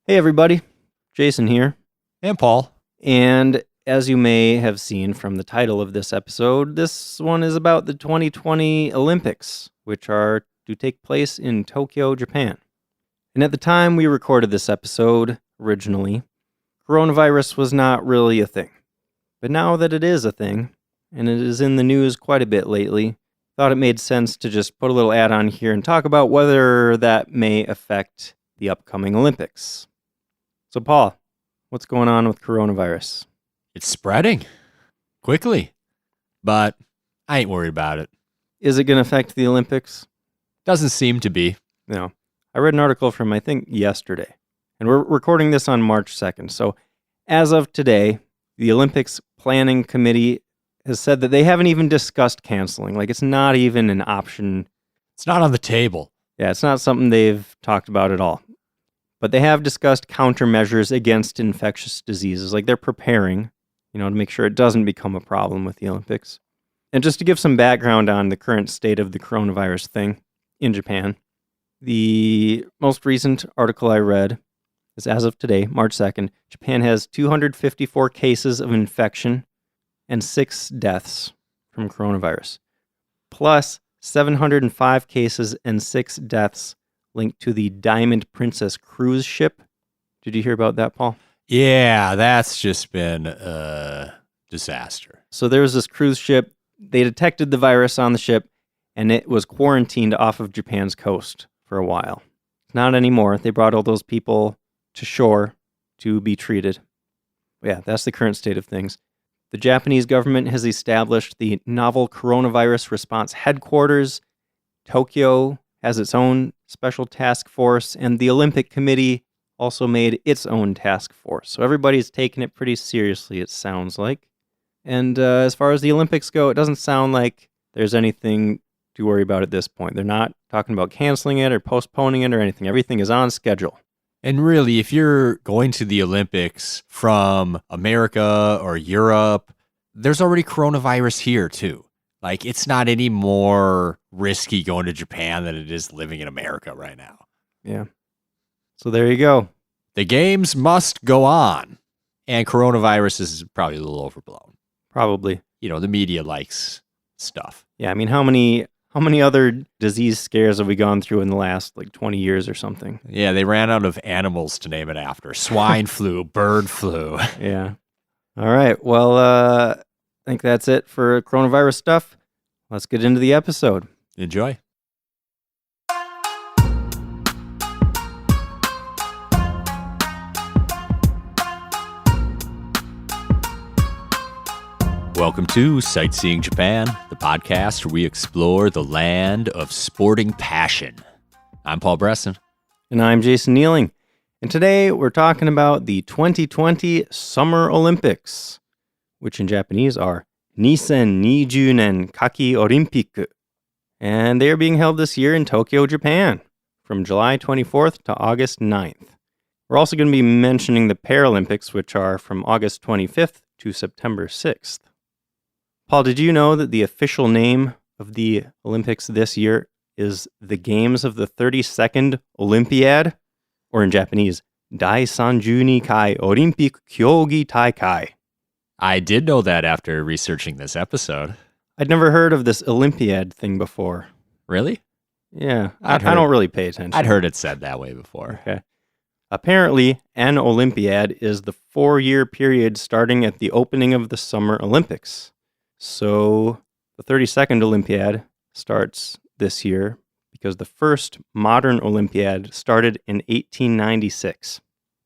Hey everybody, Jason here. And Paul. And as you may have seen from the title of this episode, this one is about the 2020 Olympics, which are to take place in Tokyo, Japan. And at the time we recorded this episode, originally, coronavirus was not really a thing. But now that it is a thing, and it is in the news quite a bit lately, thought it made sense to just put a little add-on here and talk about whether that may affect the upcoming Olympics. So, Paul, what's going on with coronavirus? It's spreading quickly, but I ain't worried about it. Is it going to affect the Olympics? Doesn't seem to be. No. I read an article from, I think, yesterday, and we're recording this on March 2nd. So, as of today, the Olympics Planning Committee has said that they haven't even discussed canceling. Like, it's not even an option. It's not on the table. Yeah, it's not something they've talked about at all. But they have discussed countermeasures against infectious diseases. Like, they're preparing, to make sure it doesn't become a problem with the Olympics. And just to give some background on the current state of the coronavirus thing in Japan, the most recent article I read is as of today, March 2nd, Japan has 254 cases of infection and 6 deaths from coronavirus, plus 705 cases and 6 deaths linked to the Diamond Princess cruise ship. Did you hear about that, Paul? Yeah, that's just been a disaster. So there was this cruise ship. They detected the virus on the ship, and it was quarantined off of Japan's coast for a while. Not anymore. They brought all those people to shore to be treated. But yeah, that's the current state of things. The Japanese government has established the Novel Coronavirus Response Headquarters. Tokyo has its own special task force, and the Olympic Committee also made its own task force. So everybody's taking it pretty seriously, it sounds like. And as far as the Olympics go, it doesn't sound like there's anything to worry about at this point. They're not talking about canceling it or postponing it or anything. Everything is on schedule. And really, if you're going to the Olympics from America or Europe, there's already coronavirus here too. Like, it's not any more risky going to Japan than it is living in America right now. Yeah. So there you go. The games must go on. And coronavirus is probably a little overblown. Probably. The media likes stuff. Yeah, I mean, how many other disease scares have we gone through in the last, 20 years or something? Yeah, they ran out of animals to name it after. Swine flu, bird flu. Yeah. All right. Well, I think that's it for coronavirus stuff. Let's get into the episode. Enjoy. Welcome to Sightseeing Japan, the podcast where we explore the land of sporting passion. I'm Paul Bresson. And I'm Jason Nealing. And today we're talking about the 2020 Summer Olympics, which in Japanese are 2020年夏季オリンピック. And they are being held this year in Tokyo, Japan, from July 24th to August 9th. We're also going to be mentioning the Paralympics, which are from August 25th to September 6th. Paul, did you know that the official name of the Olympics this year is the Games of the 32nd Olympiad, or in Japanese, Dai Sanju Kai Olympic Kyogi Taikai? I did know that after researching this episode. I'd never heard of this Olympiad thing before. Really? Yeah, I don't really pay attention. I'd heard it said that way before. Okay. Apparently, an Olympiad is the 4-year period starting at the opening of the Summer Olympics. So the 32nd Olympiad starts this year because the first modern Olympiad started in 1896.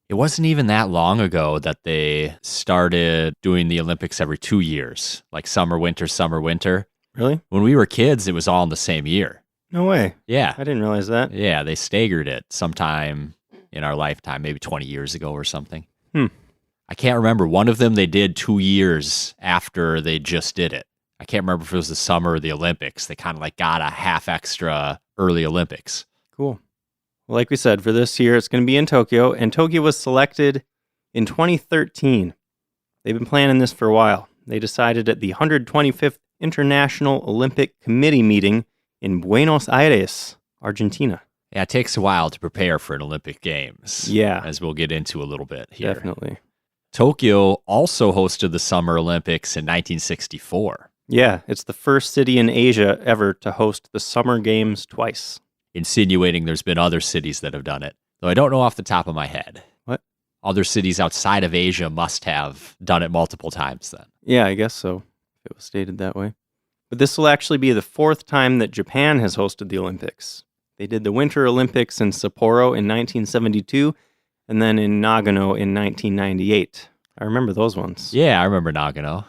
It wasn't even that long ago that they started doing the Olympics every 2 years, like summer, winter. Really? When we were kids, it was all in the same year. No way. Yeah. I didn't realize that. Yeah, they staggered it sometime in our lifetime, maybe 20 years ago or something. I can't remember. One of them they did 2 years after they just did it. I can't remember if it was the summer or the Olympics. They kind of got a half extra early Olympics. Cool. Well, like we said, for this year, it's going to be in Tokyo, and Tokyo was selected in 2013. They've been planning this for a while. They decided at the 125th International Olympic Committee meeting in Buenos Aires, Argentina. Yeah, it takes a while to prepare for an Olympic Games. Yeah. As we'll get into a little bit here. Definitely. Tokyo also hosted the Summer Olympics in 1964. Yeah, it's the first city in Asia ever to host the Summer Games twice. Insinuating there's been other cities that have done it, though I don't know off the top of my head. What? Other cities outside of Asia must have done it multiple times then. Yeah, I guess so, if it was stated that way. But this will actually be the fourth time that Japan has hosted the Olympics. They did the Winter Olympics in Sapporo in 1972, and then in Nagano in 1998. I remember those ones. Yeah, I remember Nagano.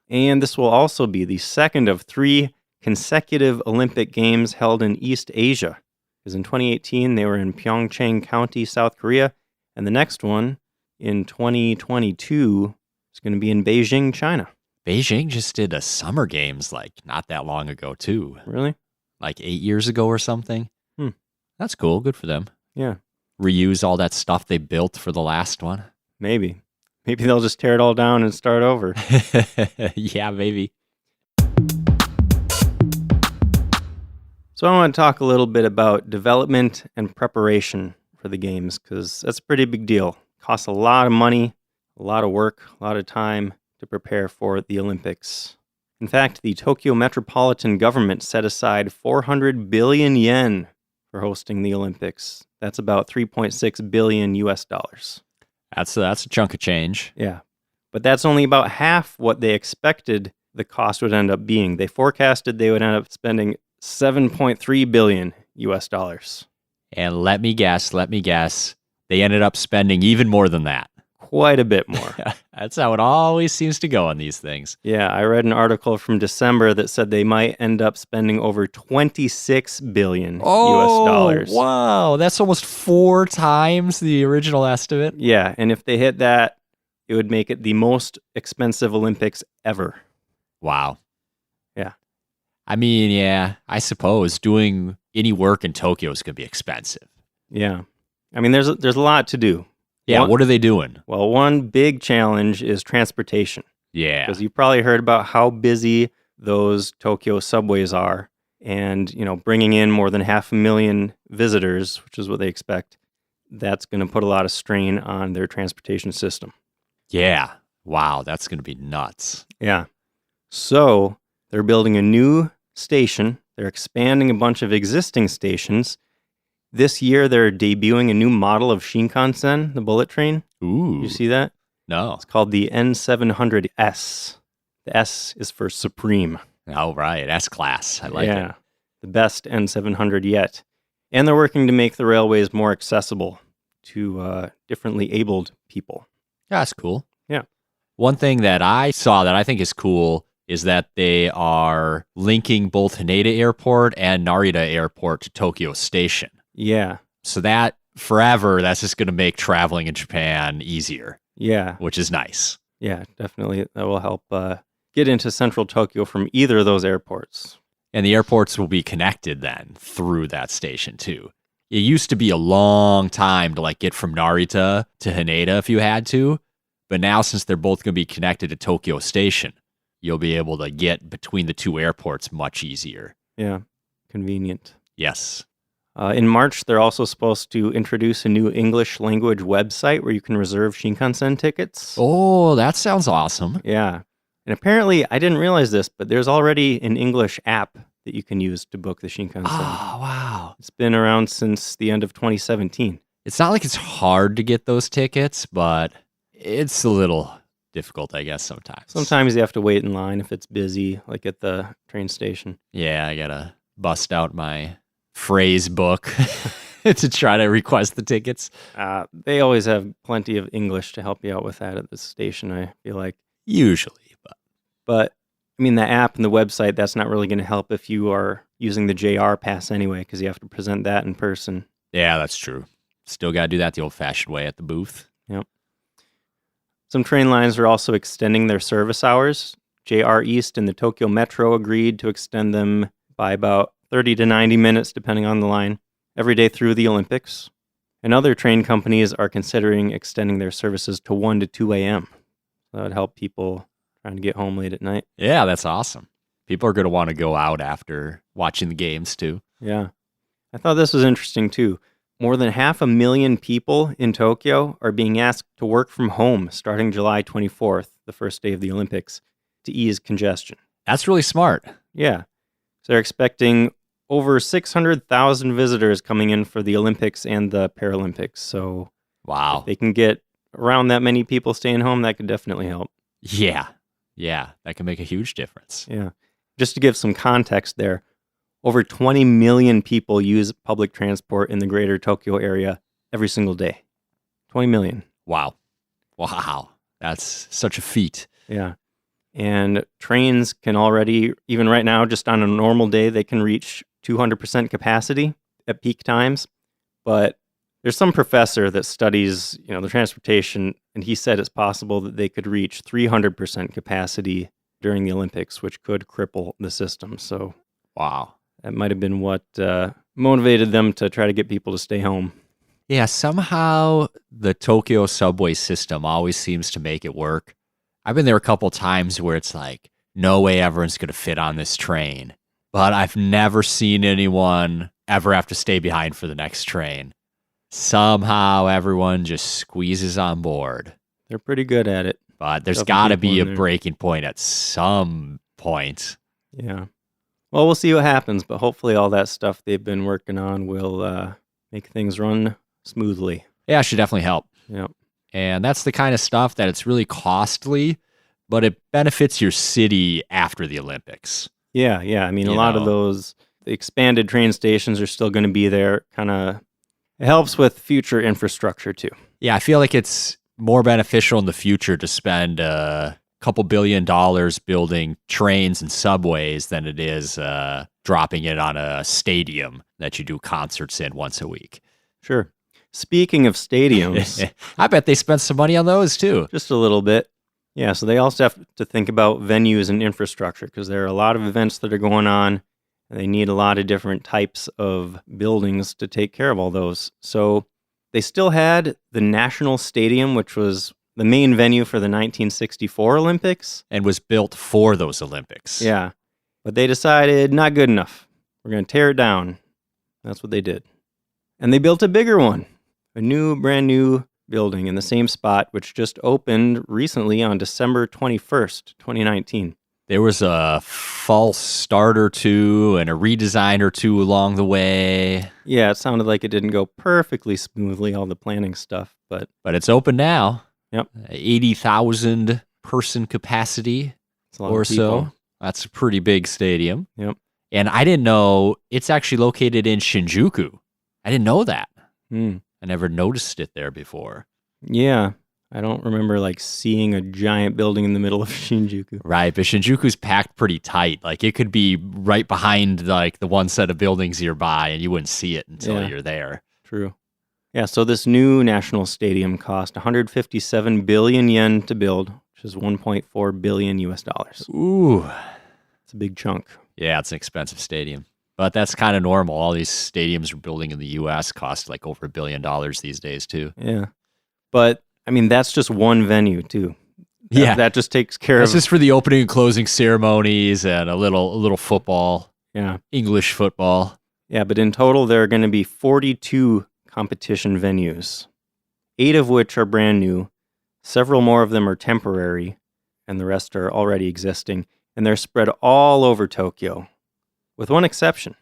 And this will also be the second of 3 consecutive Olympic Games held in East Asia. Because in 2018, they were in Pyeongchang County, South Korea, and the next one in 2022 is going to be in Beijing, China. Beijing just did a Summer Games like not that long ago too. Really? Like 8 years ago or something. That's cool. Good for them. Yeah. Reuse all that stuff they built for the last one. Maybe. Maybe they'll just tear it all down and start over. Yeah, maybe. So I want to talk a little bit about development and preparation for the games, because that's a pretty big deal. It costs a lot of money, a lot of work, a lot of time to prepare for the Olympics. In fact, the Tokyo metropolitan government set aside 400 billion yen for hosting the Olympics. That's about 3.6 billion US dollars. That's a chunk of change. Yeah. But that's only about half what they expected the cost would end up being. They forecasted they would end up spending 7.3 billion US dollars. And let me guess, they ended up spending even more than that. Quite a bit more. That's how it always seems to go on these things. Yeah, I read an article from December that said they might end up spending over 26 billion US dollars. Wow, that's almost 4 times the original estimate. Yeah, and if they hit that, it would make it the most expensive Olympics ever. Wow. Yeah. I mean, yeah, I suppose doing any work in Tokyo is going to be expensive. Yeah. I mean, there's a lot to do. Yeah, what are they doing? Well, one big challenge is transportation. Yeah. Because you've probably heard about how busy those Tokyo subways are. And, bringing in more than 500,000 visitors, which is what they expect, that's going to put a lot of strain on their transportation system. Yeah. Wow, that's going to be nuts. Yeah. So they're building a new station. They're expanding a bunch of existing stations. This year, they're debuting a new model of Shinkansen, the bullet train. Ooh. You see that? No. It's called the N700S. The S is for Supreme. Oh, right. S-Class. I like it. The best N700 yet. And they're working to make the railways more accessible to differently abled people. Yeah, that's cool. Yeah. One thing that I saw that I think is cool is that they are linking both Haneda Airport and Narita Airport to Tokyo Station. Yeah. So that forever, that's just going to make traveling in Japan easier. Yeah. Which is nice. Yeah, definitely. That will help get into central Tokyo from either of those airports. And the airports will be connected then through that station too. It used to be a long time to get from Narita to Haneda if you had to. But now since they're both going to be connected to Tokyo Station, you'll be able to get between the two airports much easier. Yeah, convenient. Yes. In March, they're also supposed to introduce a new English language website where you can reserve Shinkansen tickets. Oh, that sounds awesome. Yeah. And apparently, I didn't realize this, but there's already an English app that you can use to book the Shinkansen. Oh, wow. It's been around since the end of 2017. It's not like it's hard to get those tickets, but it's a little difficult, I guess, sometimes. Sometimes you have to wait in line if it's busy, like at the train station. Yeah, I gotta bust out my phrase book to try to request the tickets. They always have plenty of English to help you out with that at the station, I feel like. Usually, But, I mean, the app and the website, that's not really going to help if you are using the JR pass anyway, because you have to present that in person. Yeah, that's true. Still got to do that the old-fashioned way at the booth. Yep. Some train lines are also extending their service hours. JR East and the Tokyo Metro agreed to extend them by about 30 to 90 minutes, depending on the line, every day through the Olympics. And other train companies are considering extending their services to 1 to 2 a.m. That would help people trying to get home late at night. Yeah, that's awesome. People are going to want to go out after watching the games, too. Yeah. I thought this was interesting too. More than 500,000 people in Tokyo are being asked to work from home starting July 24th, the first day of the Olympics, to ease congestion. That's really smart. Yeah. So they're expecting over 600,000 visitors coming in for the Olympics and the Paralympics. So Wow. if they can get around that many people staying home, that could definitely help. Yeah. Yeah. That can make a huge difference. Yeah. Just to give some context there, over 20 million people use public transport in the greater Tokyo area every single day. 20 million. Wow. Wow. That's such a feat. Yeah. And trains can already, even right now, just on a normal day, they can reach 200% capacity at peak times. But there's some professor that studies, the transportation, and he said it's possible that they could reach 300% capacity during the Olympics, which could cripple the system. So Wow. that might have been what motivated them to try to get people to stay home. Yeah, somehow the Tokyo subway system always seems to make it work. I've been there a couple times where it's like, no way everyone's going to fit on this train. But I've never seen anyone ever have to stay behind for the next train. Somehow everyone just squeezes on board. They're pretty good at it. But there's Stuffing got to people be a in there. breaking point at some point. Yeah. Well, we'll see what happens, but hopefully all that stuff they've been working on will make things run smoothly. Yeah, it should definitely help. Yep. And that's the kind of stuff that it's really costly, but it benefits your city after the Olympics. Yeah. I mean, a You lot of know. those expanded train stations are still going to be there. It helps with future infrastructure too. Yeah, I feel like it's more beneficial in the future to spend a couple $1 billion building trains and subways than it is dropping it on a stadium that you do concerts in once a week. Sure. Speaking of stadiums, I bet they spent some money on those too. just a little bit. Yeah, so they also have to think about venues and infrastructure because there are a lot of events that are going on, and they need a lot of different types of buildings to take care of all those. So they still had the National Stadium, which was the main venue for the 1964 Olympics. And was built for those Olympics. Yeah, but they decided not good enough. We're going to tear it down. That's what they did. And they built a bigger one, a brand new building in the same spot, which just opened recently on December 21st, 2019. There was a false start or two and a redesign or two along the way, Yeah, it sounded like it didn't go perfectly smoothly, all the planning stuff, but but it's open now. Yep. 80,000 person capacity it's a lot or of people. so. That's a pretty big stadium. Yep. And I didn't know it's actually located in Shinjuku. I didn't know that. Hmm. I never noticed it there before. Yeah, I don't remember seeing a giant building in the middle of Shinjuku. Right, but Shinjuku's packed pretty tight. Like it could be right behind the one set of buildings nearby and you wouldn't see it until Yeah. you're there. True. Yeah, so this new national stadium cost 157 billion yen to build, which is 1.4 billion US dollars. Ooh. It's a big chunk. Yeah, it's an expensive stadium. But that's kind of normal. All these stadiums we're building in the US cost like over $1 billion these days too. Yeah. But I mean, that's just one venue too. Yeah. That just takes care That's of just for the opening and closing ceremonies and a little football, Yeah. English football. Yeah, but in total there are going to be 42 competition venues, 8 of which are brand new. Several more of them are temporary, and the rest are already existing, and they're spread all over Tokyo, with one exception.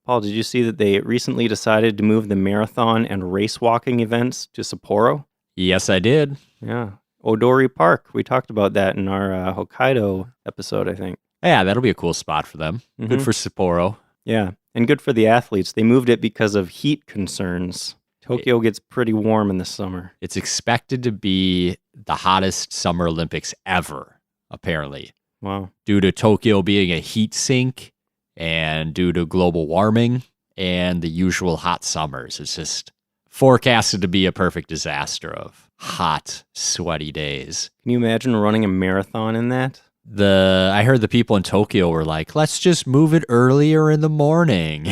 Paul, did you see that they recently decided to move the marathon and race walking events to Sapporo? Yes, I did. Yeah. Odori Park. We talked about that in our Hokkaido episode, I think. Yeah, that'll be a cool spot for them. Good Mhm. for Sapporo. Yeah, and good for the athletes. They moved it because of heat concerns. Tokyo gets pretty warm in the summer. It's expected to be the hottest Summer Olympics ever, apparently, Wow. due to Tokyo being a heat sink and due to global warming and the usual hot summers. It's just forecasted to be a perfect disaster of hot, sweaty days. Can you imagine running a marathon in that? I heard the people in Tokyo were like, let's just move it earlier in the morning.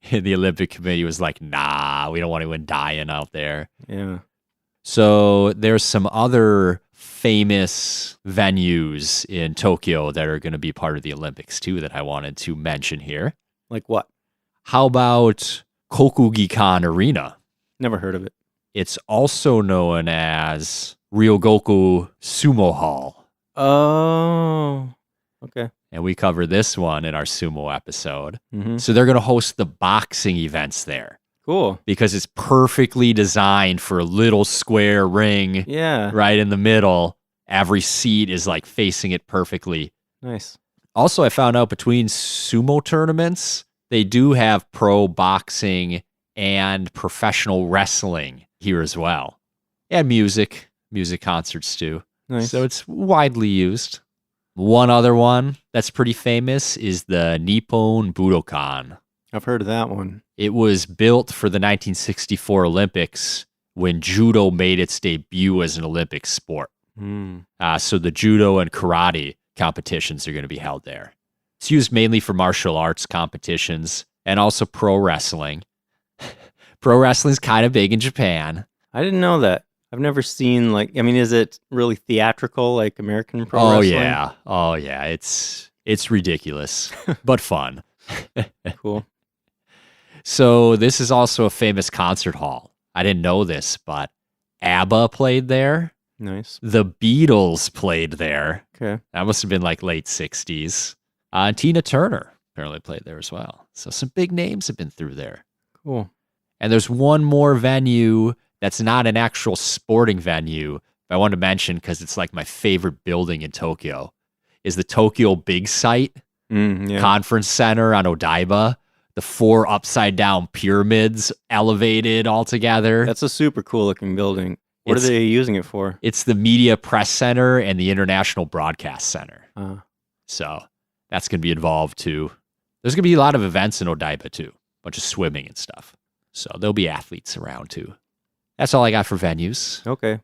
And the Olympic Committee was like, nah, we don't want anyone dying out there. Yeah. So there's some other famous venues in Tokyo that are going to be part of the Olympics too that I wanted to mention here. Like what? How about Kokugikan Arena. Never heard of it. It's also known as Ryogoku Sumo Hall. Oh, okay. And we covered this one in our sumo episode. Mm-hmm. So they're going to host the boxing events there Cool. because it's perfectly designed for a little square ring Yeah. right in the middle. Every seat is like facing it perfectly. Nice. Also, I found out between sumo tournaments, they do have pro boxing and professional wrestling here as well. And music concerts too. Nice. So it's widely used. One other one that's pretty famous is the Nippon Budokan. I've heard of that one. It was built for the 1964 Olympics when judo made its debut as an Olympic sport. Mm. So the judo and karate competitions are going to be held there. It's used mainly for martial arts competitions and also pro wrestling. Pro wrestling's kind of big in Japan. I didn't know that. I've never seen is it really theatrical like American pro wrestling? Oh yeah. It's ridiculous, but fun. Cool. So this is also a famous concert hall. I didn't know this, but ABBA played there. Nice. The Beatles played there. Okay. That must have been like late 60s. And Tina Turner apparently played there as well. So some big names have been through there. Cool. And there's one more venue that's not an actual sporting venue, but I wanted to mention because it's like my favorite building in Tokyo, is the Tokyo Big Sight Yeah. Conference Center on Odaiba. The 4 upside down pyramids elevated all together. That's a super cool looking building. What are they using it for? It's the Media Press Center and the International Broadcast Center. So that's going to be involved too. There's going to be a lot of events in Odaiba too. A bunch of swimming and stuff. So there'll be athletes around too. That's all I got for venues. Okay.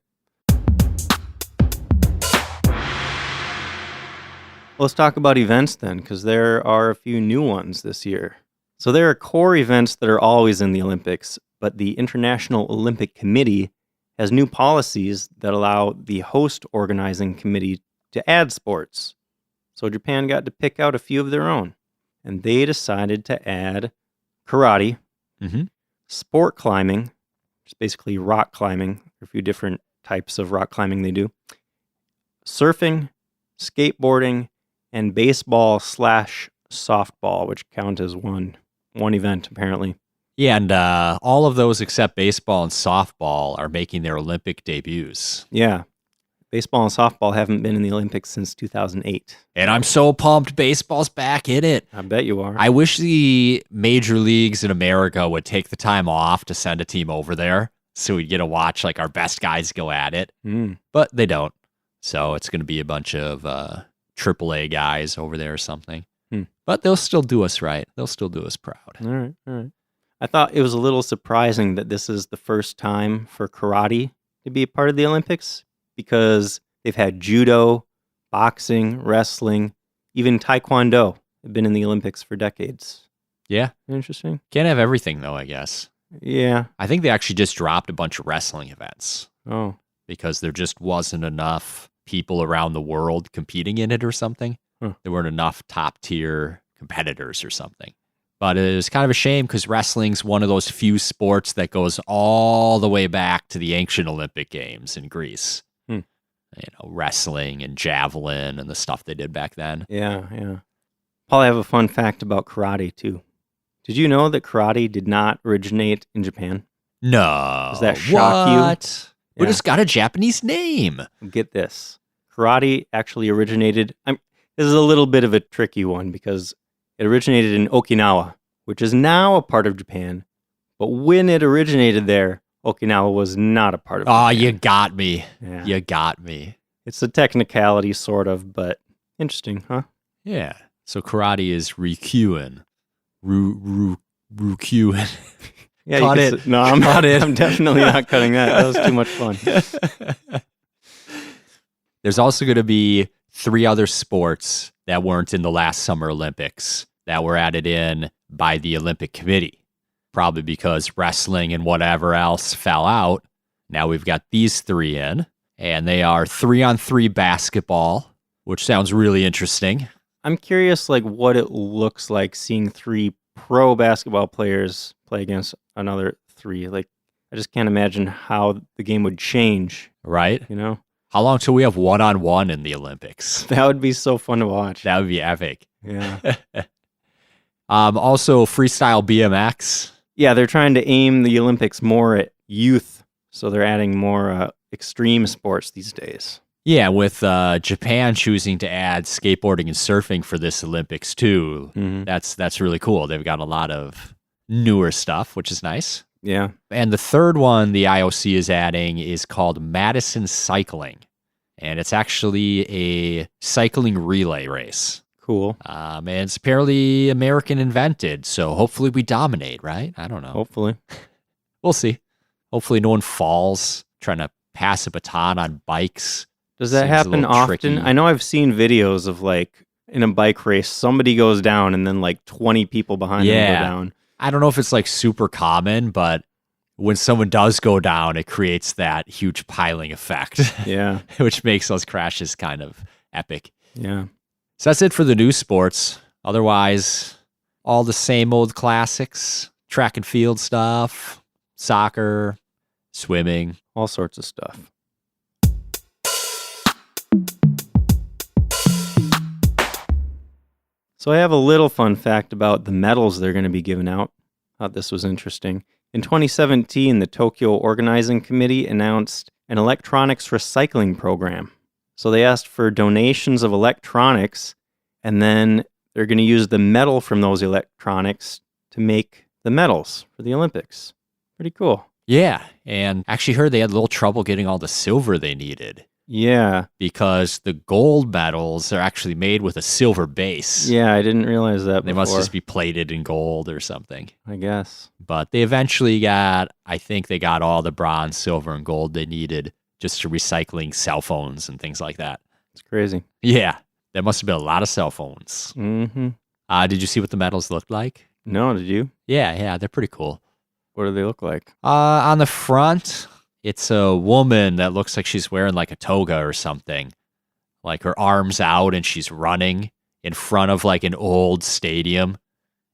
Let's talk about events then, because there are a few new ones this year. So there are core events that are always in the Olympics, but the International Olympic Committee has new policies that allow the host organizing committee to add sports. So Japan got to pick out a few of their own, and they decided to add karate, sport climbing, which is basically rock climbing. There are a few different types of rock climbing they do, surfing, skateboarding, and baseball/softball, which count as one event apparently. Yeah, and all of those except baseball and softball are making their Olympic debuts. Yeah. Baseball and softball haven't been in the Olympics since 2008. And I'm so pumped baseball's back in it. I bet you are. I wish the major leagues in America would take the time off to send a team over there so we'd get to watch like our best guys go at it. But they don't. So it's going to be a bunch of AAA guys over there or something. But they'll still do us right. They'll still do us proud. All right. I thought it was a little surprising that this is the first time for karate to be a part of the Olympics, because they've had judo, boxing, wrestling, even taekwondo have been in the Olympics for decades. Yeah. Interesting. Can't have everything, though, I guess. Yeah. I think they actually just dropped a bunch of wrestling events. Oh. Because there just wasn't enough people around the world competing in it or something. There weren't enough top-tier competitors or something. But it was kind of a shame because wrestling's one of those few sports that goes all the way back to the ancient Olympic Games in Greece. You know, wrestling and javelin and the stuff they did back then. Yeah. Paul, I have a fun fact about karate, too. Did you know that karate did not originate in Japan? No. Does that shock you? What? But it's got a Japanese name. Get this. Karate actually originated... This is a little bit of a tricky one because it originated in Okinawa, which is now a part of Japan. But when it originated there, Okinawa was not a part of Japan. Oh, you got me. Yeah. You got me. It's a technicality, sort of, but interesting, huh? Yeah. So karate is Ryukyuan. Ryukyuan. Yeah, Cut it. No, I'm definitely not cutting that. That was too much fun. There's also going to be 3 other sports that weren't in the last Summer Olympics that were added in by the Olympic Committee, probably because wrestling and whatever else fell out. Now we've got these 3 in, and they are 3-on-3 basketball, which sounds really interesting. I'm curious, what it looks like seeing 3 pro basketball players play against another 3. Like, I just can't imagine how the game would change, Right? you know? How long till we have one-on-one in the Olympics? That would be so fun to watch. That would be epic. Yeah. Also, freestyle BMX. Yeah, they're trying to aim the Olympics more at youth, so they're adding more extreme sports these days. Yeah, with Japan choosing to add skateboarding and surfing for this Olympics too. Mm-hmm. That's really cool. They've got a lot of newer stuff, which is nice. Yeah. And the third one the IOC is adding is called Madison Cycling. And it's actually a cycling relay race. Cool. And it's apparently American invented, so hopefully we dominate, right? I don't know. Hopefully. We'll see. Hopefully no one falls trying to pass a baton on bikes. Does that Seems a happen little often? tricky. I know I've seen videos of like in a bike race, somebody goes down and then like 20 people behind them Yeah. go down. I don't know if it's like super common, but when someone does go down, it creates that huge piling effect, Yeah. which makes those crashes kind of epic. Yeah. So that's it for the new sports. Otherwise, all the same old classics, track and field stuff, soccer, swimming. All sorts of stuff. So I have a little fun fact about the medals they're going to be giving out. Thought this was interesting. In 2017, the Tokyo Organizing Committee announced an electronics recycling program. So they asked for donations of electronics, and then they're going to use the metal from those electronics to make the medals for the Olympics. Pretty cool. Yeah, and actually heard they had a little trouble getting all the silver they needed Yeah. because the gold medals are actually made with a silver base. Yeah, I didn't realize that They before. must just be plated in gold or something. I guess. But they eventually I think they got all the bronze, silver, and gold they needed just to recycling cell phones and things like that. It's crazy. Yeah, there must have been a lot of cell phones. Mm-hmm. Did you see what the medals looked like? No, did you? Yeah, they're pretty cool. What do they look like? On the front, it's a woman that looks like she's wearing like a toga or something. Like her arms out and she's running in front of like an old stadium.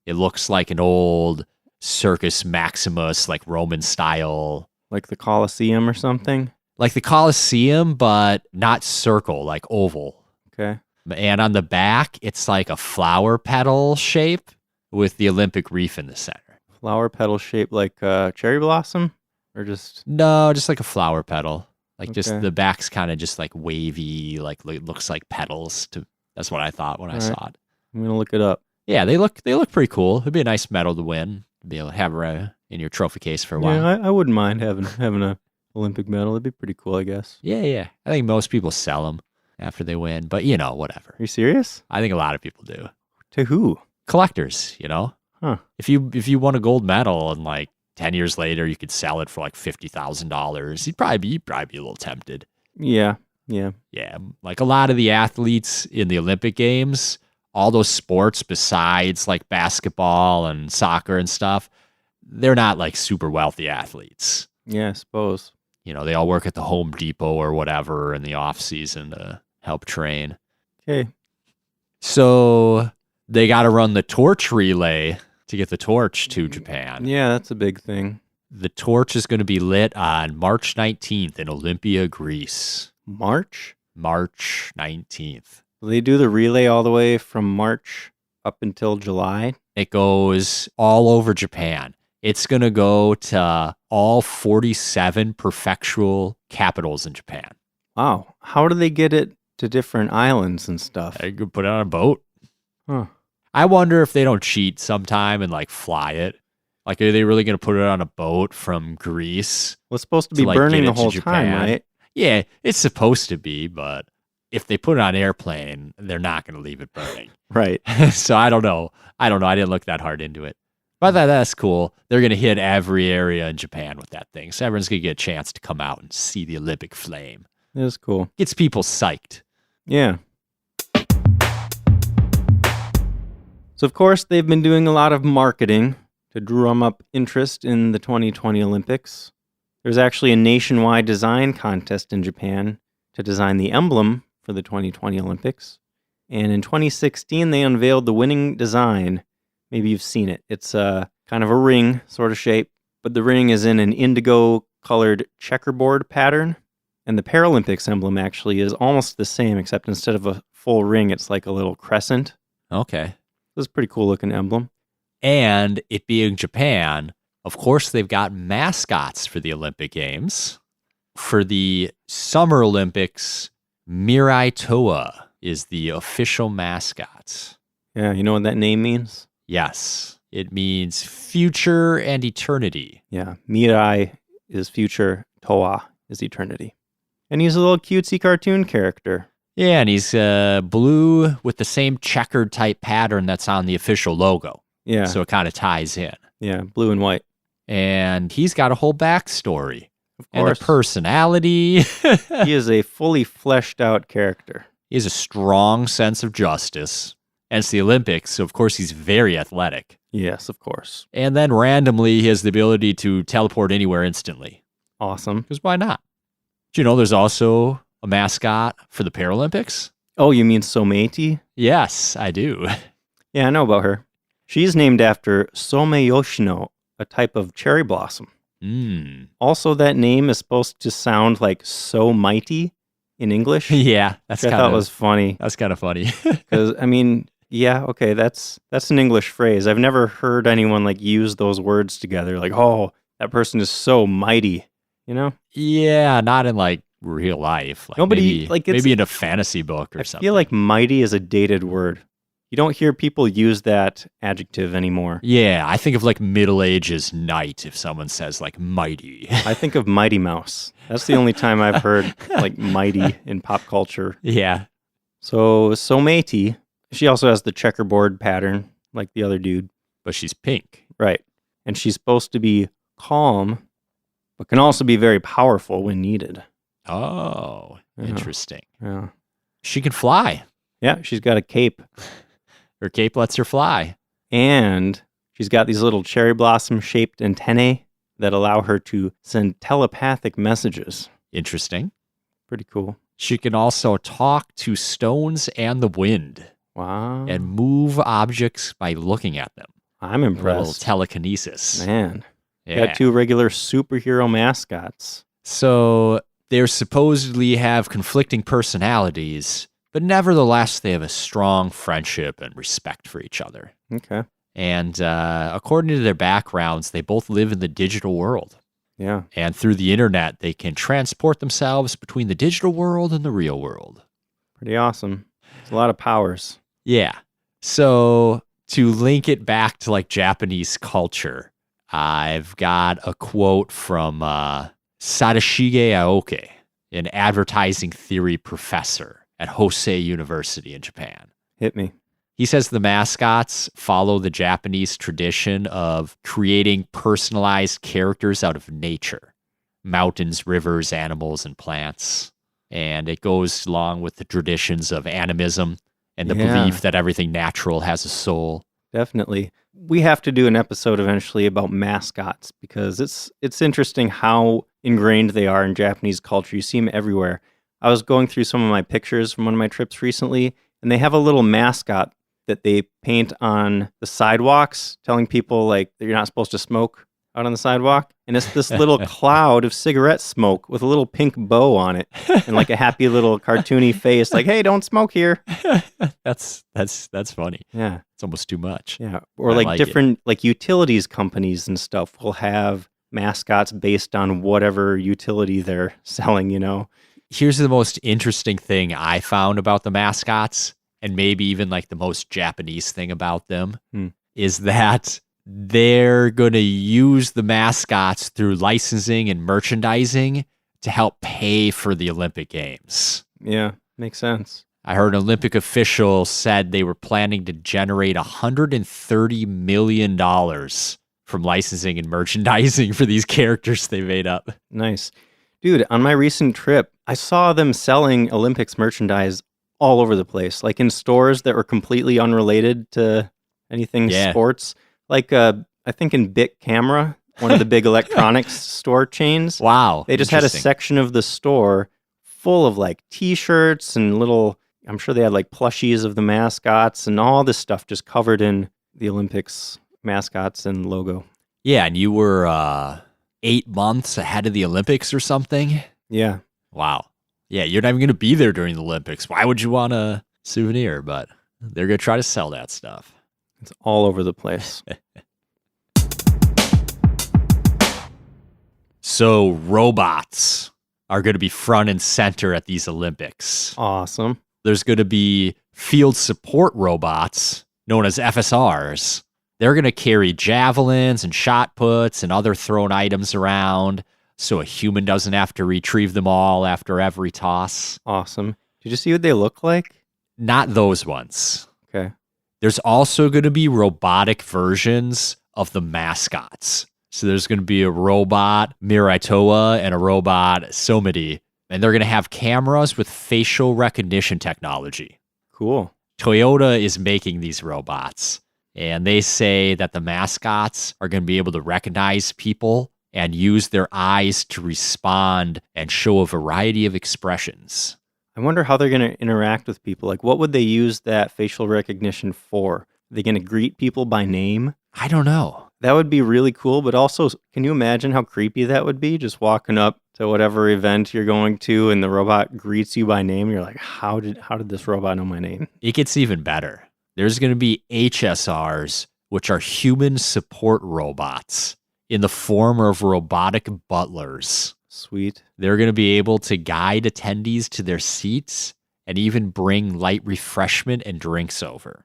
It looks like an old Circus Maximus, like Roman style. Like the Colosseum or something? Like the Colosseum, but not circle, like oval. Okay. And on the back, it's like a flower petal shape with the Olympic wreath in the center. Flower petal shaped like cherry blossom? Or just... No, just like a flower petal. Like just Okay. the back's kind of just like wavy, like it looks like petals. That's what I thought when I All right. saw it. I'm going to look it up. Yeah, they look pretty cool. It'd be a nice medal to win. To be able to have her in your trophy case for a while. Yeah, I wouldn't mind having a Olympic medal. It'd be pretty cool, I guess. Yeah. I think most people sell them after they win, but whatever. Are you serious? I think a lot of people do. To who? Collectors, Huh. If you won a gold medal and like 10 years later you could sell it for like $50,000, you'd probably be a little tempted. Yeah. Yeah, like a lot of the athletes in the Olympic Games, all those sports besides like basketball and soccer and stuff, they're not like super wealthy athletes. Yeah, I suppose. They all work at the Home Depot or whatever in the off season to help train. Okay. So they got to run the torch relay to get the torch to Japan. Yeah, that's a big thing. The torch is going to be lit on March 19th in Olympia, Greece. March? March 19th. Will they do the relay all the way from March up until July? It goes all over Japan. It's going to go to all 47 prefectural capitals in Japan. Wow. How do they get it to different islands and stuff? You could put it on a boat. Huh. I wonder if they don't cheat sometime and like fly it. Like, are they really going to put it on a boat from Greece? Well, it's supposed to To, be like, burning get the it to whole time, Japan. right? Yeah, it's supposed to be, but if they put it on airplane, they're not going to leave it burning. Right. So I don't know. I didn't look that hard into it. But that's cool. They're going to hit every area in Japan with that thing. So everyone's going to get a chance to come out and see the Olympic flame. It is cool. Gets people psyched. Yeah. So, of course, they've been doing a lot of marketing to drum up interest in the 2020 Olympics. There's actually a nationwide design contest in Japan to design the emblem for the 2020 Olympics. And in 2016, they unveiled the winning design Maybe you've seen it. It's kind of a ring sort of shape, but the ring is in an indigo-colored checkerboard pattern. And the Paralympics emblem actually is almost the same, except instead of a full ring, it's like a little crescent. Okay. It's a pretty cool-looking emblem. And it being Japan, of course, they've got mascots for the Olympic Games. For the Summer Olympics, Mirai Toa is the official mascot. Yeah, you know what that name means? Yes, it means future and eternity. Yeah, Mirai is future, Toa is eternity. And he's a little cutesy cartoon character. Yeah, and he's blue with the same checkered type pattern that's on the official logo. Yeah. So it kind of ties in. Yeah, blue and white. And he's got a whole backstory. Of And course. a personality. He is a fully fleshed out character. He has a strong sense of justice. And it's the Olympics, so of course he's very athletic. Yes, of course. And then randomly, he has the ability to teleport anywhere instantly. Awesome. Because why not? Do you know there's also a mascot for the Paralympics? Oh, you mean Someiti? Yes, I do. Yeah, I know about her. She's named after Someyoshino, a type of cherry blossom. Also, that name is supposed to sound like so mighty in English. Yeah, that's which I thought was funny. That's kind of funny. Because, I mean, yeah, okay, that's an English phrase. I've never heard anyone like use those words together. Like, oh, that person is so mighty, you know? Yeah, not in like real life. Like Nobody, maybe in a fantasy book or I something. feel like mighty is a dated word. You don't hear people use that adjective anymore. Yeah, I think of like Middle Ages knight if someone says like mighty. I think of Mighty Mouse. That's the only time I've heard like mighty in pop culture. Yeah. So Someiti, she also has the checkerboard pattern like the other dude. But she's pink. Right. And she's supposed to be calm, but can also be very powerful when needed. Oh, Yeah. interesting. Yeah. She can fly. Yeah, she's got a cape. Her cape lets her fly. And she's got these little cherry blossom shaped antennae that allow her to send telepathic messages. Interesting. Pretty cool. She can also talk to stones and the wind Wow. and move objects by looking at them. I'm A little impressed. telekinesis. Man. Yeah. Got two regular superhero mascots. So they supposedly have conflicting personalities, but nevertheless, they have a strong friendship and respect for each other. Okay. And according to their backgrounds, they both live in the digital world. Yeah. And through the internet, they can transport themselves between the digital world and the real world. Pretty awesome. It's a lot of powers. Yeah. So to link it back to like Japanese culture, I've got a quote from Sadashige Aoki, an advertising theory professor at Hosei University in Japan. Hit me. He says the mascots follow the Japanese tradition of creating personalized characters out of nature, mountains, rivers, animals, and plants. And it goes along with the traditions of animism and the belief that everything natural has a soul. Definitely. We have to do an episode eventually about mascots because it's interesting how ingrained they are in Japanese culture. You see them everywhere. I was going through some of my pictures from one of my trips recently, and they have a little mascot that they paint on the sidewalks, telling people like that you're not supposed to smoke out on the sidewalk. And it's this little cloud of cigarette smoke with a little pink bow on it and like a happy little cartoony face, like, hey, don't smoke here. That's funny. Yeah. It's almost too much. Yeah. Or I like like different like utilities companies and stuff will have mascots based on whatever utility they're selling, you know? Here's the most interesting thing I found about the mascots, and maybe even like the most Japanese thing about them, is that they're going to use the mascots through licensing and merchandising to help pay for the Olympic Games. Yeah, makes sense. I heard an Olympic official said they were planning to generate $130 million from licensing and merchandising for these characters they made up. Nice. Dude, on my recent trip, I saw them selling Olympics merchandise all over the place, like in stores that were completely unrelated to anything sports. Like, I think in Bic Camera, one of the big electronics store chains. Wow. They just had a section of the store full of like t-shirts and little, I'm sure they had like plushies of the mascots and all this stuff just covered in the Olympics mascots and logo. Yeah, and you were 8 months ahead of the Olympics or something? Yeah. Wow. Yeah, you're not even going to be there during the Olympics. Why would you want a souvenir? But they're going to try to sell that stuff. It's all over the place. So robots are going to be front and center at these Olympics. Awesome. There's going to be field support robots known as FSRs. They're going to carry javelins and shot puts and other thrown items around so a human doesn't have to retrieve them all after every toss. Awesome. Did you see what they look like? Not those ones. Okay. There's also going to be robotic versions of the mascots. So there's going to be a robot Mirai Toa and a robot Somidi, and they're going to have cameras with facial recognition technology. Cool. Toyota is making these robots, and they say that the mascots are going to be able to recognize people and use their eyes to respond and show a variety of expressions. I wonder how they're going to interact with people. Like, what would they use that facial recognition for? Are they going to greet people by name? I don't know. That would be really cool, but also, can you imagine how creepy that would be? Just walking up to whatever event you're going to and the robot greets you by name. You're like, how did this robot know my name? It gets even better. There's going to be HSRs, which are human support robots in the form of robotic butlers. Sweet. They're going to be able to guide attendees to their seats and even bring light refreshment and drinks over.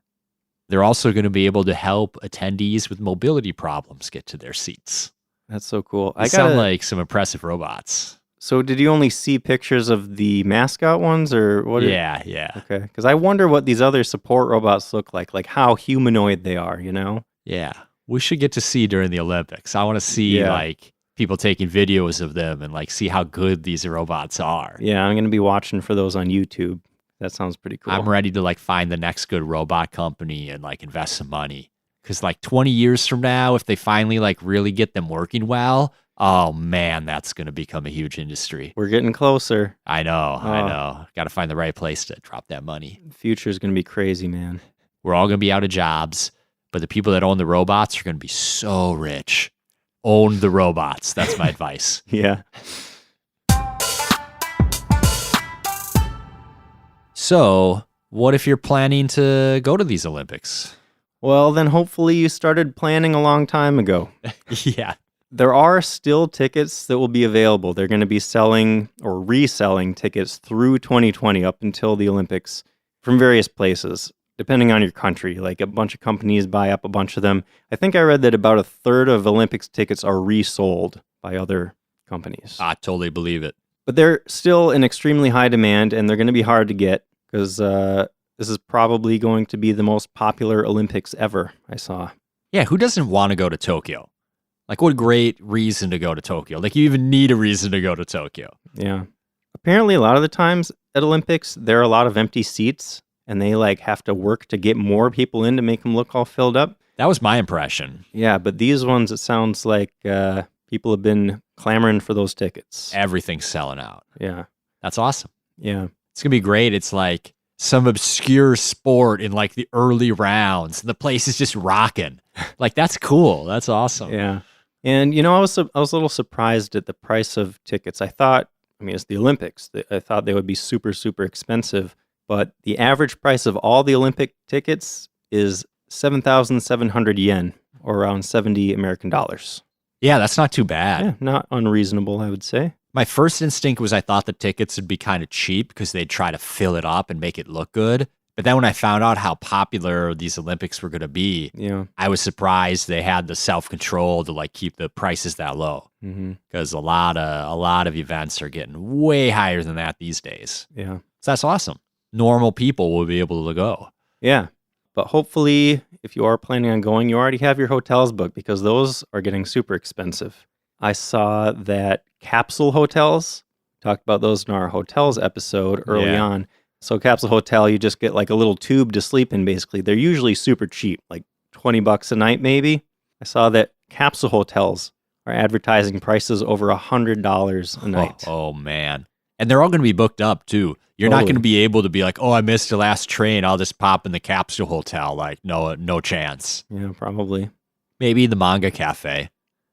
They're also going to be able to help attendees with mobility problems get to their seats. That's so cool. They sound like some impressive robots. So did you only see pictures of the mascot ones or what? Yeah. Okay. Because I wonder what these other support robots look like how humanoid they are, you know? Yeah. We should get to see during the Olympics. I want to see like people taking videos of them and like see how good these robots are. Yeah, I'm going to be watching for those on YouTube. That sounds pretty cool. I'm ready to like find the next good robot company and like invest some money. Because like 20 years from now, if they finally like really get them working well, oh man, that's going to become a huge industry. We're getting closer. I know. Got to find the right place to drop that money. The future is going to be crazy, man. We're all going to be out of jobs, but the people that own the robots are going to be so rich. Own the robots. That's my advice. Yeah. So, what if you're planning to go to these Olympics? Well, then hopefully you started planning a long time ago. Yeah. There are still tickets that will be available. They're going to be selling or reselling tickets through 2020 up until the Olympics from various places, depending on your country. Like a bunch of companies buy up a bunch of them. I think I read that about a third of Olympics tickets are resold by other companies. I totally believe it. But they're still in extremely high demand, and they're going to be hard to get because this is probably going to be the most popular Olympics ever, I saw. Yeah, who doesn't want to go to Tokyo? Like, what great reason to go to Tokyo. Like, you even need a reason to go to Tokyo. Yeah. Apparently, a lot of the times at Olympics, there are a lot of empty seats, and they, like, have to work to get more people in to make them look all filled up. That was my impression. Yeah, but these ones, it sounds like people have been clamoring for those tickets. Everything's selling out. Yeah. That's awesome. Yeah. It's going to be great. It's like some obscure sport in, like, the early rounds. And the place is just rocking. Like, that's cool. That's awesome. Yeah. And, you know, I was a little surprised at the price of tickets. I thought, I mean, it's the Olympics. I thought they would be super, super expensive. But the average price of all the Olympic tickets is 7,700 yen, or around 70 American dollars. Yeah, that's not too bad. Yeah, not unreasonable, I would say. My first instinct was I thought the tickets would be kind of cheap because they'd try to fill it up and make it look good. But then when I found out how popular these Olympics were going to be, I was surprised they had the self-control to like keep the prices that low. Because a lot of events are getting way higher than that these days. Yeah. So that's awesome. Normal people will be able to go. Yeah. But hopefully, if you are planning on going, you already have your hotels booked because those are getting super expensive. I saw that capsule hotels, talked about those in our hotels episode early on. So capsule hotel, you just get like a little tube to sleep in, basically. They're usually super cheap, like $20 a night maybe. I saw that capsule hotels are advertising prices over $100 a night. Oh man. And they're all going to be booked up too. You're not Totally. going to be able to be like, oh, I missed the last train. I'll just pop in the capsule hotel. Like, no chance. Yeah, probably. Maybe the manga cafe.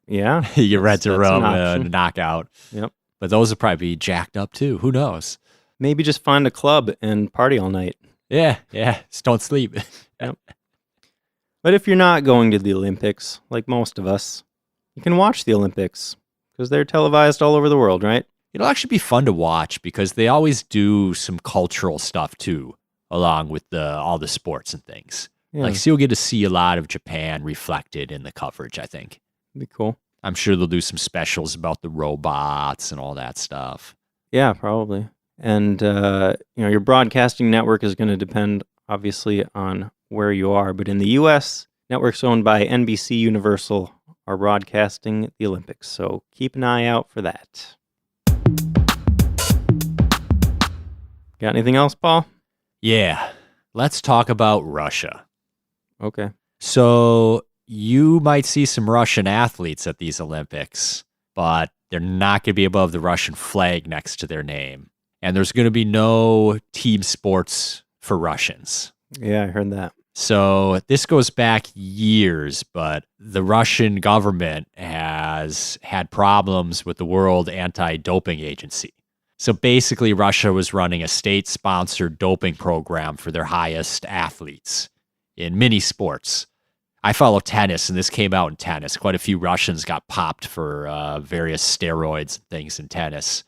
Yeah. You rent a that's room an and option. knock out. Yep. But those will probably be jacked up too. Who knows? Maybe just find a club and party all night. Yeah. Just don't sleep. But if you're not going to the Olympics, like most of us, you can watch the Olympics because they're televised all over the world, right? It'll actually be fun to watch because they always do some cultural stuff too, along with all the sports and things. Yeah, Like, so you'll get to see a lot of Japan reflected in the coverage, I think. it'd be cool. I'm sure they'll do some specials about the robots and all that stuff. Yeah, probably. And, your broadcasting network is going to depend, obviously, on where you are. But in the U.S., networks owned by NBC Universal are broadcasting the Olympics. So keep an eye out for that. Got anything else, Paul? Yeah, let's talk about Russia. Okay. So you might see some Russian athletes at these Olympics, but they're not going to be above the Russian flag next to their name. And there's going to be no team sports for Russians. Yeah, I heard that. So this goes back years, but the Russian government has had problems with the World Anti-Doping Agency. So basically, Russia was running a state-sponsored doping program for their highest athletes in many sports. I follow tennis, and this came out in tennis. Quite a few Russians got popped for various steroids and things in tennis.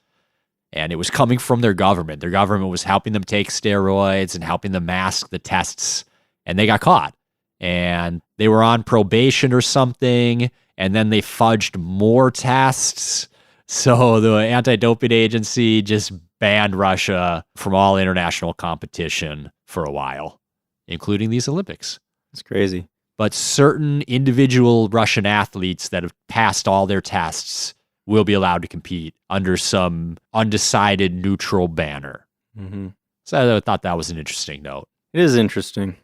And it was coming from their government. Their government was helping them take steroids and helping them mask the tests. And they got caught. And they were on probation or something. And then they fudged more tests. So the anti-doping agency just banned Russia from all international competition for a while, including these Olympics. It's crazy. But certain individual Russian athletes that have passed all their tests will be allowed to compete under some undecided neutral banner. Mm-hmm. So I thought that was an interesting note. It is interesting.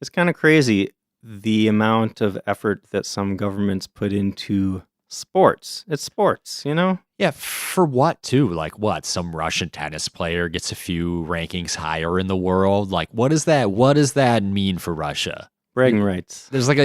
It's kind of crazy the amount of effort that some governments put into sports. It's sports, you know? Yeah, for what too? Like what? Some Russian tennis player gets a few rankings higher in the world? Like what is that? What does that mean for Russia? Bragging rights. There's like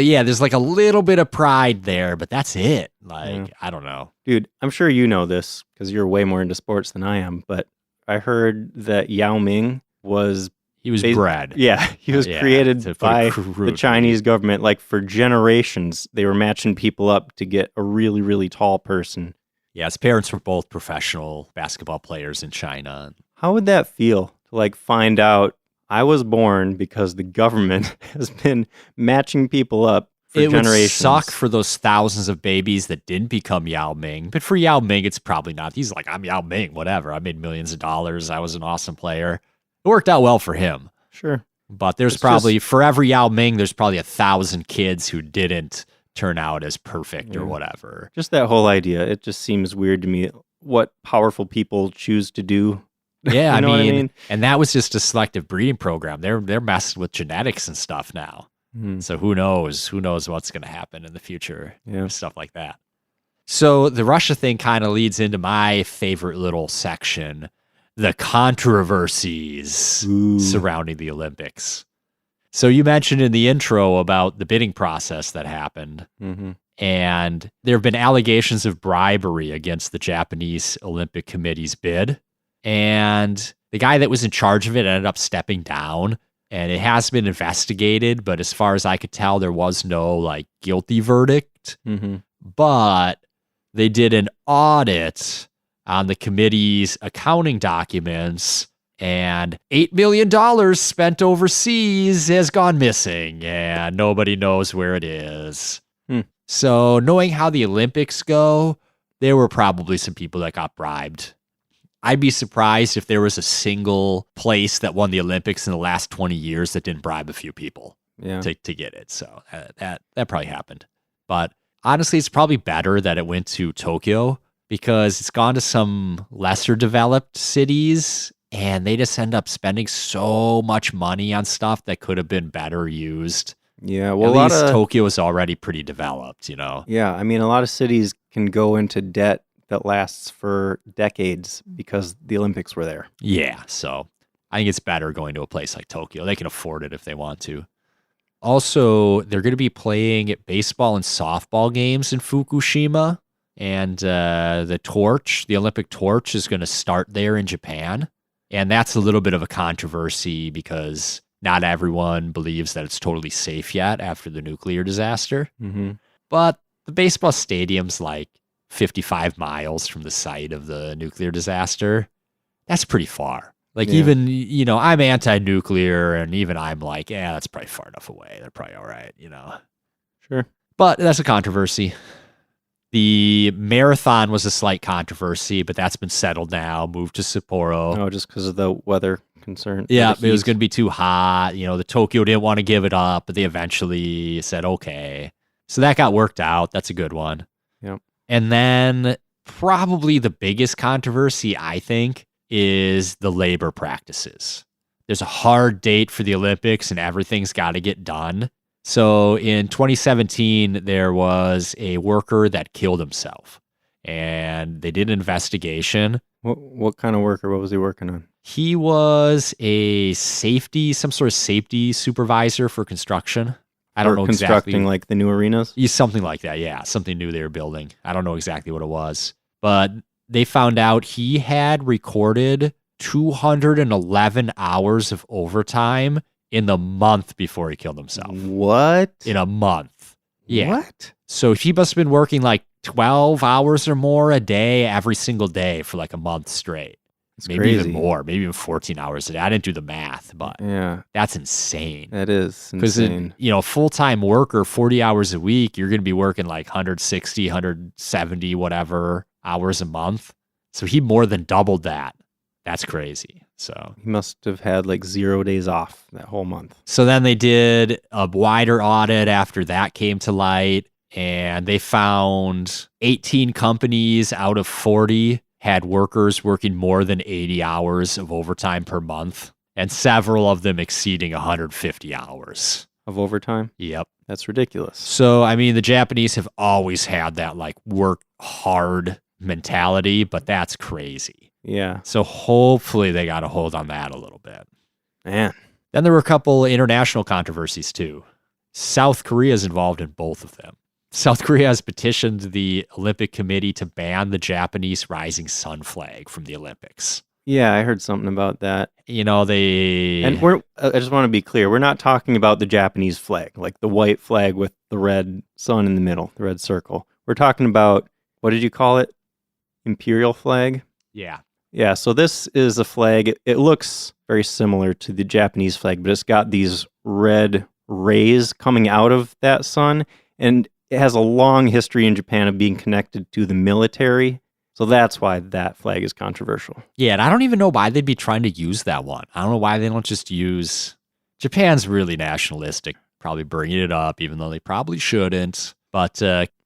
a little bit of pride there, but that's it. Like, Yeah. I don't know. Dude, I'm sure you know this because you're way more into sports than I am, but I heard that Yao Ming was, He was Bas- bred. he was Yeah, created to put by it the crudely. Chinese government. Like for generations, they were matching people up to get a really, really tall person. Yeah, his parents were both professional basketball players in China. How would that feel to like find out I was born because the government has been matching people up for It would generations? suck for those thousands of babies that didn't become Yao Ming. But for Yao Ming, it's probably not. He's like, I'm Yao Ming, whatever. I made millions of dollars. I was an awesome player. It worked out well for him. Sure. But there's It's probably, for every Yao Ming, there's probably 1,000 kids who didn't turn out as perfect or Yeah. whatever. Just that whole idea. It just seems weird to me what powerful people choose to do. Yeah, You know what I mean? and that was just a selective breeding program. They're messing with genetics and stuff now. Hmm. So who knows? Who knows what's going to happen in the future? Yeah. Stuff like that. So the Russia thing kind of leads into my favorite little section, the controversies Ooh. surrounding the Olympics. So you mentioned in the intro about the bidding process that happened, Mm-hmm. and there have been allegations of bribery against the Japanese Olympic Committee's bid. And the guy that was in charge of it ended up stepping down, and it has been investigated. But as far as I could tell, there was no like guilty verdict. Mm-hmm. But they did an audit on the committee's accounting documents, and $8 million spent overseas has gone missing, and nobody knows where it is. Hmm. So knowing how the Olympics go, there were probably some people that got bribed. I'd be surprised if there was a single place that won the Olympics in the last 20 years that didn't bribe a few people Yeah. to get it. So that probably happened. But honestly, it's probably better that it went to Tokyo because it's gone to some lesser developed cities and they just end up spending so much money on stuff that could have been better used. Yeah. Well, At a lot least of Tokyo is already pretty developed, you know? yeah. I mean, a lot of cities can go into debt that lasts for decades because the Olympics were there. Yeah, so I think it's better going to a place like Tokyo. They can afford it if they want to. Also, they're going to be playing baseball and softball games in Fukushima, and the Olympic torch, is going to start there in Japan. And that's a little bit of a controversy because not everyone believes that it's totally safe yet after the nuclear disaster. Mm-hmm. But the baseball stadium's like 55 miles from the site of the nuclear disaster. That's pretty far. Like, even, I'm anti-nuclear, and even I'm like, that's probably far enough away. They're probably all right, Sure. But that's a controversy. The marathon was a slight controversy, but that's been settled now, moved to Sapporo. Oh, just because of the weather concern. Yeah, it was going to be too hot. The Tokyo didn't want to give it up, but they eventually said, okay. So that got worked out. That's a good one. Yep. And then probably the biggest controversy, I think, is the labor practices. There's a hard date for the Olympics and everything's got to get done. So in 2017, there was a worker that killed himself, and they did an investigation. What kind of worker? What was he working on? He was some sort of safety supervisor for construction. I don't know constructing exactly. like the new arenas? Something like that, yeah. Something new they were building. I don't know exactly what it was. But they found out he had recorded 211 hours of overtime in the month before he killed himself. What? In a month. Yeah. What? So he must have been working like 12 hours or more a day every single day for like a month straight. It's maybe crazy. even more, maybe even 14 hours a day. I didn't do the math, but yeah, that's insane. That is insane. Because full-time worker, 40 hours a week, you're going to be working like 160, 170, whatever hours a month. So he more than doubled that. That's crazy. So he must have had like 0 days off that whole month. So then they did a wider audit after that came to light, and they found 18 companies out of 40 had workers working more than 80 hours of overtime per month, and several of them exceeding 150 hours. Of overtime? Yep. That's ridiculous. So, the Japanese have always had that like work hard mentality, but that's crazy. Yeah. So hopefully they got a hold on that a little bit. Man. Then there were a couple international controversies too. South Korea is involved in both of them. South Korea has petitioned the Olympic Committee to ban the Japanese rising sun flag from the Olympics. Yeah, I heard something about that. And I just want to be clear. We're not talking about the Japanese flag, like the white flag with the red sun in the middle, the red circle. We're talking about, what did you call it? Imperial flag? Yeah. Yeah, so this is a flag. It looks very similar to the Japanese flag, but it's got these red rays coming out of that sun, and it has a long history in Japan of being connected to the military. So that's why that flag is controversial. Yeah, and I don't even know why they'd be trying to use that one. I don't know why they don't just use... Japan's really nationalistic, probably bringing it up, even though they probably shouldn't. But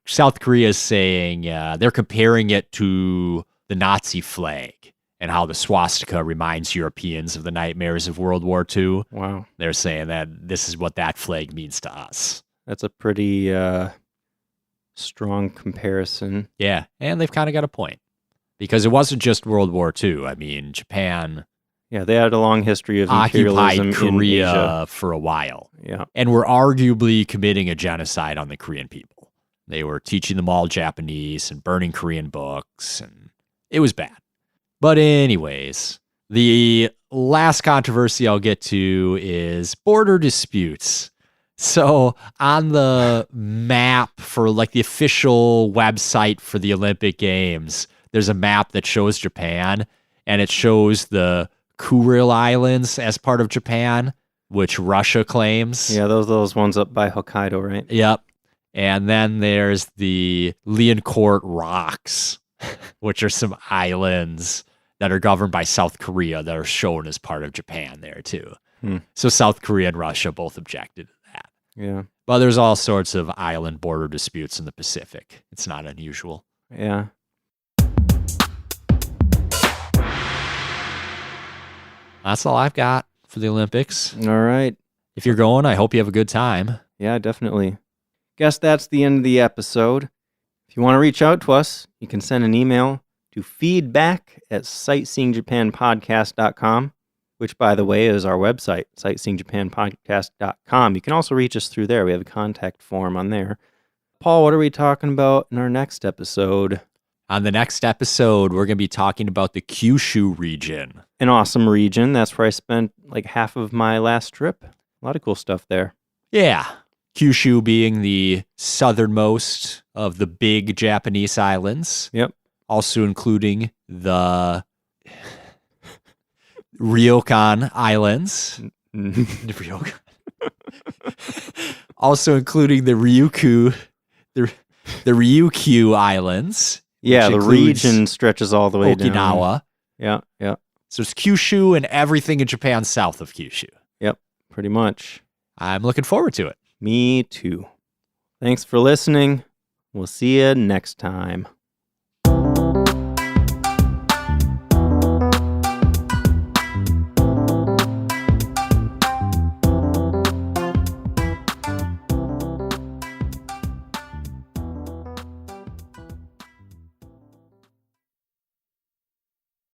South Korea is saying they're comparing it to the Nazi flag and how the swastika reminds Europeans of the nightmares of World War II. Wow. They're saying that this is what that flag means to us. That's a pretty strong comparison. Yeah, and they've kind of got a point. Because it wasn't just World War II. Japan... Yeah, they had a long history of imperialism occupied in Korea Asia. for a while. Yeah. And were arguably committing a genocide on the Korean people. They were teaching them all Japanese and burning Korean books, and it was bad. But anyways, the last controversy I'll get to is border disputes. So on the map for like the official website for the Olympic Games, there's a map that shows Japan, and it shows the Kuril Islands as part of Japan, which Russia claims. Yeah, those ones up by Hokkaido, right? Yep. And then there's the Liancourt Rocks, which are some islands that are governed by South Korea that are shown as part of Japan there too. So South Korea and Russia both objected to that. Yeah. But there's all sorts of island border disputes in the Pacific. It's not unusual. Yeah. That's all I've got for the Olympics. All right. If you're going, I hope you have a good time. Yeah, definitely. Guess that's the end of the episode. If you want to reach out to us, you can send an email to feedback@sightseeingjapanpodcast.com, which, by the way, is our website, sightseeingjapanpodcast.com. You can also reach us through there. We have a contact form on there. Paul, what are we talking about in our next episode? On the next episode, we're going to be talking about the Kyushu region. An awesome region. That's where I spent like half of my last trip. A lot of cool stuff there. Yeah. Kyushu being the southernmost of the big Japanese islands. Yep. Also including the Ryokan Islands. Ryokan. Also including the Ryukyu Islands. Yeah, the region stretches all the way down. Okinawa. Yeah. So it's Kyushu and everything in Japan south of Kyushu. Yep, pretty much. I'm looking forward to it. Me too. Thanks for listening. We'll see you next time.